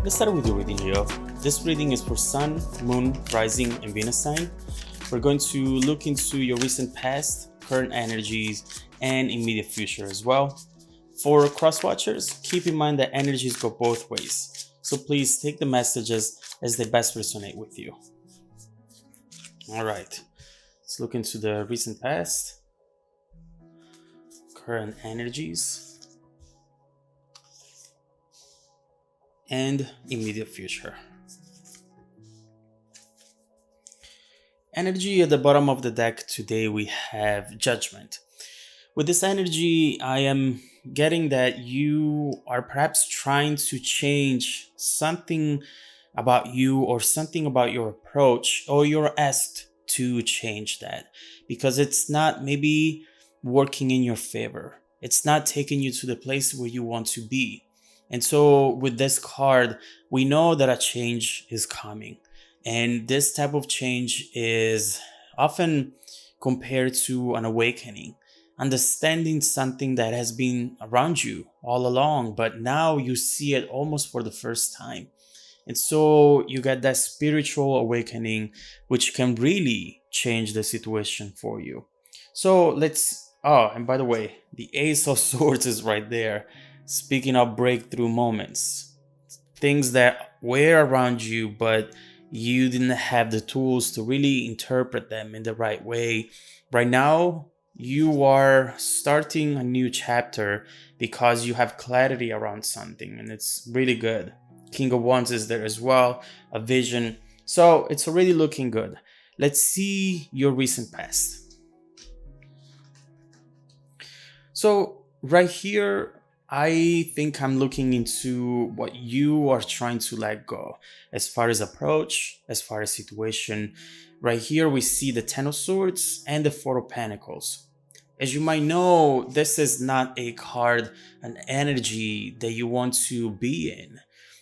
Let's start with your reading, Leo. This reading is for Sun, Moon, Rising, and Venus sign. We're going to look into your recent past, current energies, and immediate future as well. For cross watchers, keep in mind that energies go both ways. So please take the messages as they best resonate with you. All right, let's look into the recent past, current energies, and immediate future. Energy at the bottom of the deck today, we have Judgment. With this energy, I am getting that you are perhaps trying to change something about you or something about your approach, or you're asked to change that because it's not maybe working in your favor. It's not taking you to the place where you want to be. And so with this card, we know that a change is coming. And this type of change is often compared to an awakening, understanding something that has been around you all along, but now you see it almost for the first time. And so you get that spiritual awakening, which can really change the situation for you. So and by the way, the Ace of Swords is right there. Speaking of breakthrough moments, things that were around you, but you didn't have the tools to really interpret them in the right way. Right now, you are starting a new chapter because you have clarity around something, and it's really good. King of Wands is there as well, a vision. So it's already looking good. Let's see your recent past. So right here, I think I'm looking into what you are trying to let go as far as approach, as far as situation. Right here, we see the Ten of Swords and the Four of Pentacles. As you might know, this is not a card, an energy that you want to be in.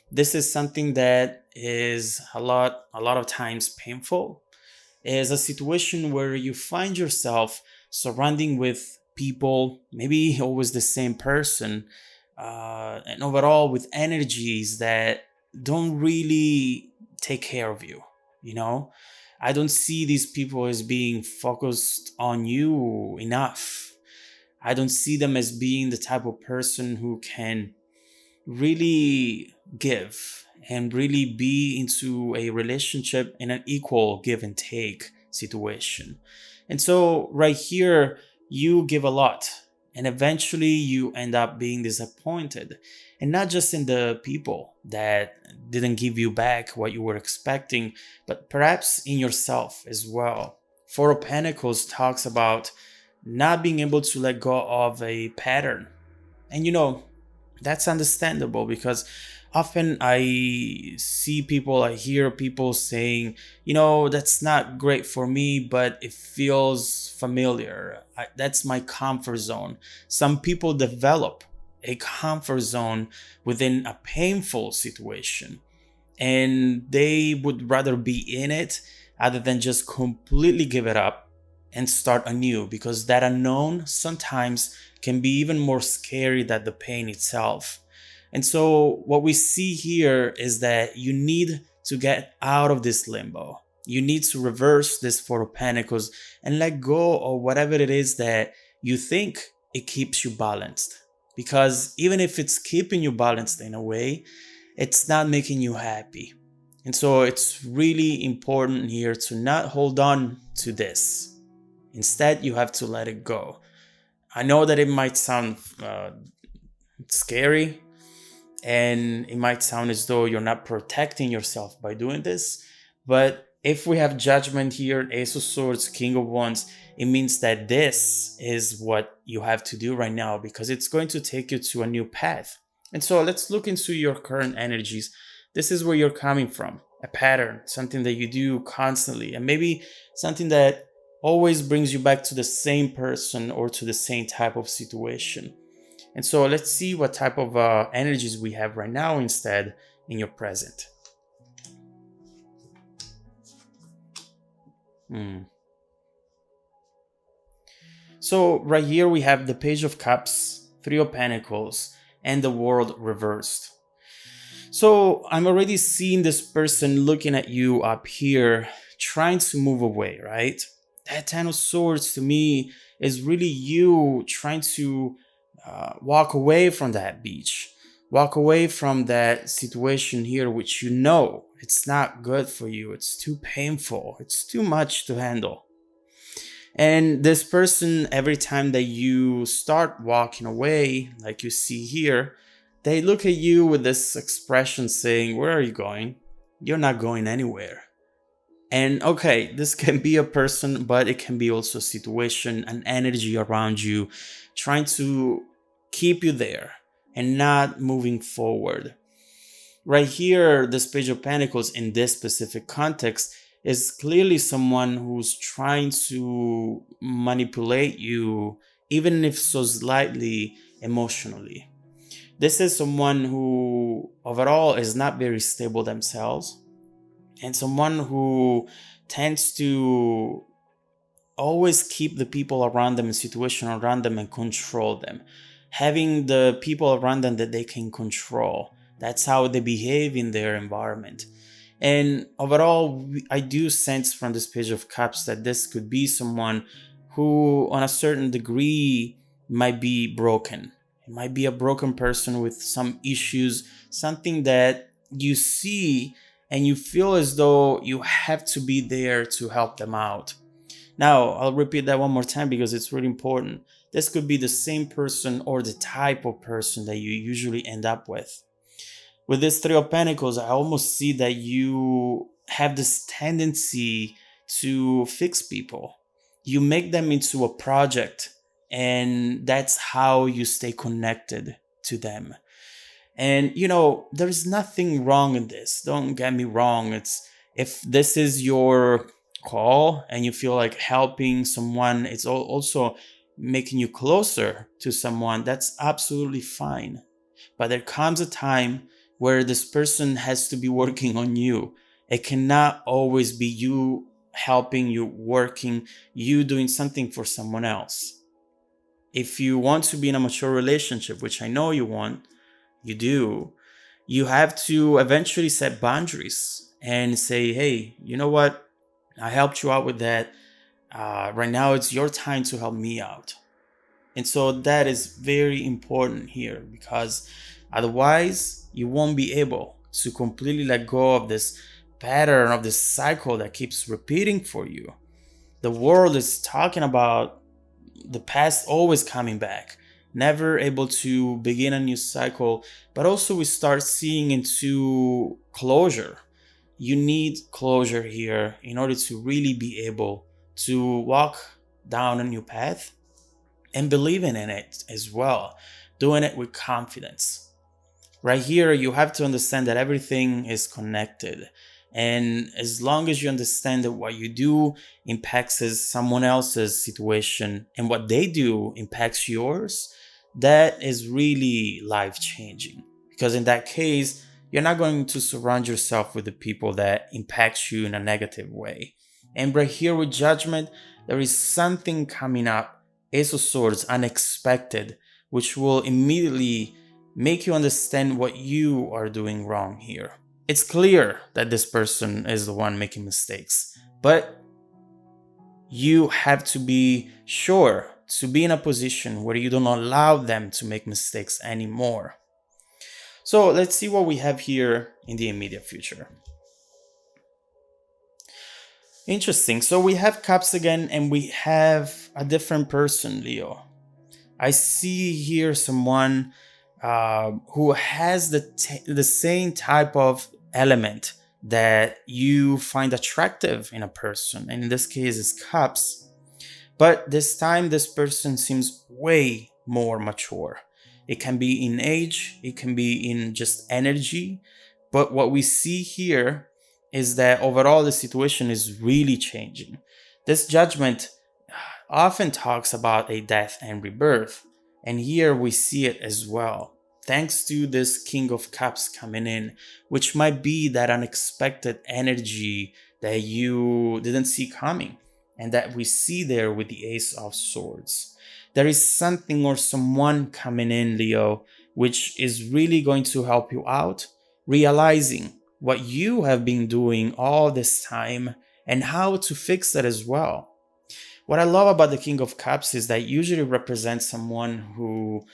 This is something that is a lot of times painful. It's a situation where you find yourself surrounding with people, maybe always the same person, and overall with energies that don't really take care of you. I don't see these people as being focused on you enough. I don't see them as being the type of person who can really give and really be into a relationship in an equal give and take situation. And so right here, you give a lot, and eventually you end up being disappointed, and not just in the people that didn't give you back what you were expecting, but perhaps in yourself as well. Four of Pentacles talks about not being able to let go of a pattern. And that's understandable because often I hear people saying, that's not great for me, but it feels familiar. That's my comfort zone. Some people develop a comfort zone within a painful situation, and they would rather be in it other than just completely give it up and start anew, because that unknown sometimes can be even more scary than the pain itself. And so what we see here is that you need to get out of this limbo. You need to reverse this Four of Pentacles and let go of whatever it is that you think it keeps you balanced. Because even if it's keeping you balanced in a way, it's not making you happy. And so it's really important here to not hold on to this. Instead, you have to let it go. I know that it might sound scary, and it might sound as though you're not protecting yourself by doing this. But if we have Judgment here, Ace of Swords, King of Wands, it means that this is what you have to do right now, because it's going to take you to a new path. And so let's look into your current energies. This is where you're coming from, a pattern, something that you do constantly, and maybe something that always brings you back to the same person or to the same type of situation. And so let's see what type of energies we have right now instead in your present. So right here we have the Page of Cups, Three of Pentacles, and the World reversed. So I'm already seeing this person looking at you up here, trying to move away, right? That Ten of Swords to me is really you trying to walk away from that beach, walk away from that situation here, which you know it's not good for you. It's too painful. It's too much to handle. And this person, every time that you start walking away, like you see here, they look at you with this expression saying, "Where are you going? You're not going anywhere." And okay, this can be a person, but it can be also a situation, an energy around you trying to keep you there and not moving forward. Right here, this Page of Pentacles in this specific context is clearly someone who's trying to manipulate you, even if so slightly emotionally. This is someone who overall is not very stable themselves, and someone who tends to always keep the people around them and situation around them and control them, having the people around them that they can control. That's how they behave in their environment. And overall, I do sense from this Page of Cups that this could be someone who on a certain degree might be broken. It might be a broken person with some issues, something that you see and you feel as though you have to be there to help them out. Now, I'll repeat that one more time because it's really important. This could be the same person or the type of person that you usually end up with. With this Three of Pentacles, I almost see that you have this tendency to fix people. You make them into a project, and that's how you stay connected to them. And there's nothing wrong in this. Don't get me wrong. It's if this is your call and you feel like helping someone, it's also making you closer to someone, that's absolutely fine. But there comes a time where this person has to be working on you. It cannot always be you helping, you working, you doing something for someone else. If you want to be in a mature relationship, which I know you do, you have to eventually set boundaries and say, hey, you know what? I helped you out with that. Right now, it's your time to help me out. And so that is very important here, because otherwise you won't be able to completely let go of this pattern, of this cycle that keeps repeating for you. The world is talking about the past always coming back, never able to begin a new cycle, but also we start seeing into closure. You need closure here in order to really be able to walk down a new path and believing in it as well, doing it with confidence. Right here, you have to understand that everything is connected. And as long as you understand that what you do impacts someone else's situation and what they do impacts yours, that is really life changing. Because in that case, you're not going to surround yourself with the people that impact you in a negative way. And right here with Judgment, there is something coming up, Ace of Swords, unexpected, which will immediately make you understand what you are doing wrong here. It's clear that this person is the one making mistakes, but you have to be sure to be in a position where you don't allow them to make mistakes anymore. So let's see what we have here in the immediate future. Interesting. So we have Cups again, and we have a different person, Leo. I see here someone who has the same type of element that you find attractive in a person, and in this case is Cups. But this time this person seems way more mature. It can be in age, it can be in just energy, but what we see here is that overall the situation is really changing. This Judgment often talks about a death and rebirth, and here we see it as well, thanks to this King of Cups coming in, which might be that unexpected energy that you didn't see coming, and that we see there with the Ace of Swords. There is something or someone coming in, Leo, which is really going to help you out, realizing what you have been doing all this time and how to fix that as well. What I love about the King of Cups is that usually represents someone who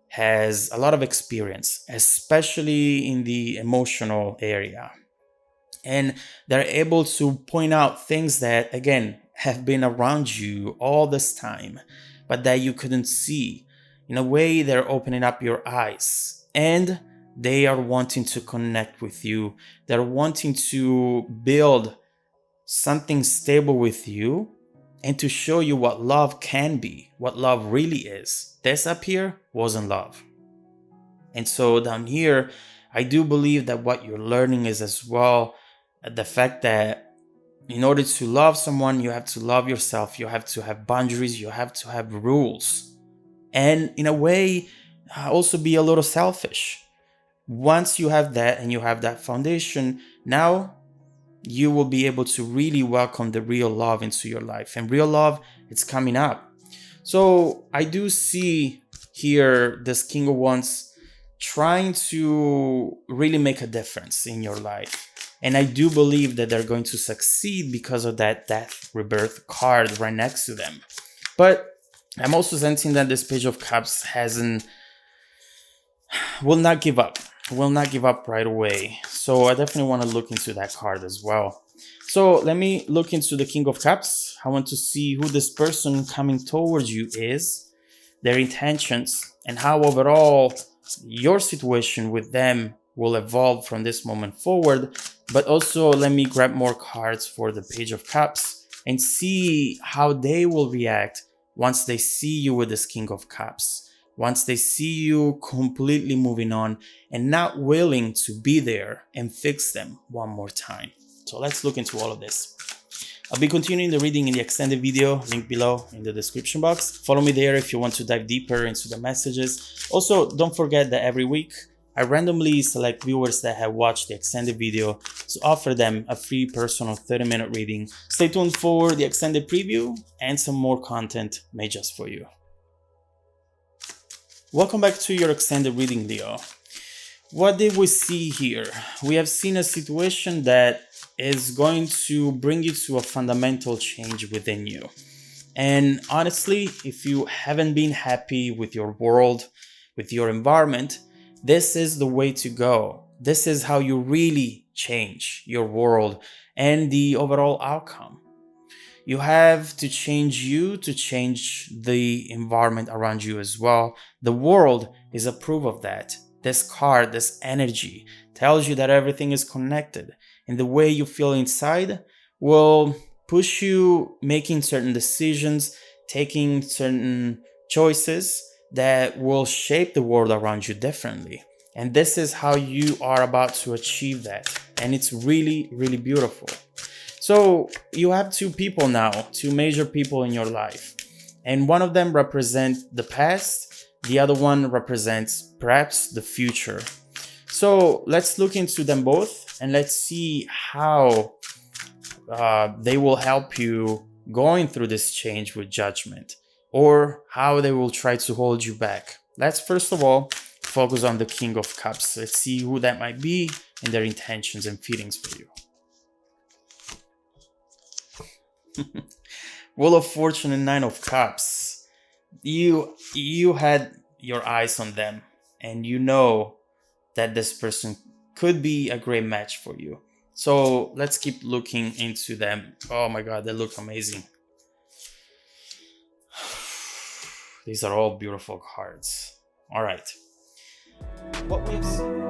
has a lot of experience, especially in the emotional area. And they're able to point out things that, again, have been around you all this time, but that you couldn't see. In a way, they're opening up your eyes and they are wanting to connect with you. They're wanting to build something stable with you and to show you what love can be, what love really is. This up here wasn't love. And so down here, I do believe that what you're learning is as well the fact that in order to love someone, you have to love yourself. You have to have boundaries. You have to have rules. And in a way, also be a little selfish. Once you have that and you have that foundation, now you will be able to really welcome the real love into your life. And real love, it's coming up. So I do see here this King of Wands trying to really make a difference in your life. And I do believe that they're going to succeed because of that death rebirth card right next to them. But I'm also sensing that this Page of Cups will not give up right away. So I definitely want to look into that card as well. So let me look into the King of Cups. I want to see who this person coming towards you is, their intentions, and how overall your situation with them will evolve from this moment forward. But also let me grab more cards for the Page of Cups and see how they will react once they see you with this King of Cups. Once they see you completely moving on and not willing to be there and fix them one more time. So let's look into all of this. I'll be continuing the reading in the extended video, link below in the description box. Follow me there if you want to dive deeper into the messages. Also, don't forget that every week, I randomly select viewers that have watched the extended video to offer them a free personal 30-minute reading. Stay tuned for the extended preview and some more content made just for you. Welcome back to your extended reading, Leo. What did we see here? We have seen a situation that is going to bring you to a fundamental change within you. And honestly, if you haven't been happy with your world, with your environment, this is the way to go. This is how you really change your world and the overall outcome. You have to change you to change the environment around you as well. The world is a proof of that. This card, this energy tells you that everything is connected, and the way you feel inside will push you making certain decisions, taking certain choices that will shape the world around you differently. And this is how you are about to achieve that. And it's really, really beautiful. So you have two people now, two major people in your life. And one of them represents the past. The other one represents perhaps the future. So let's look into them both and let's see how they will help you going through this change with judgment, or how they will try to hold you back. Let's first of all focus on the King of Cups. Let's see who that might be and their intentions and feelings for you. Wheel of Fortune and Nine of Cups. You had your eyes on them, and you know that this person could be a great match for you. So let's keep looking into them. Oh my god, they look amazing. These are all beautiful cards. All right. What we have seen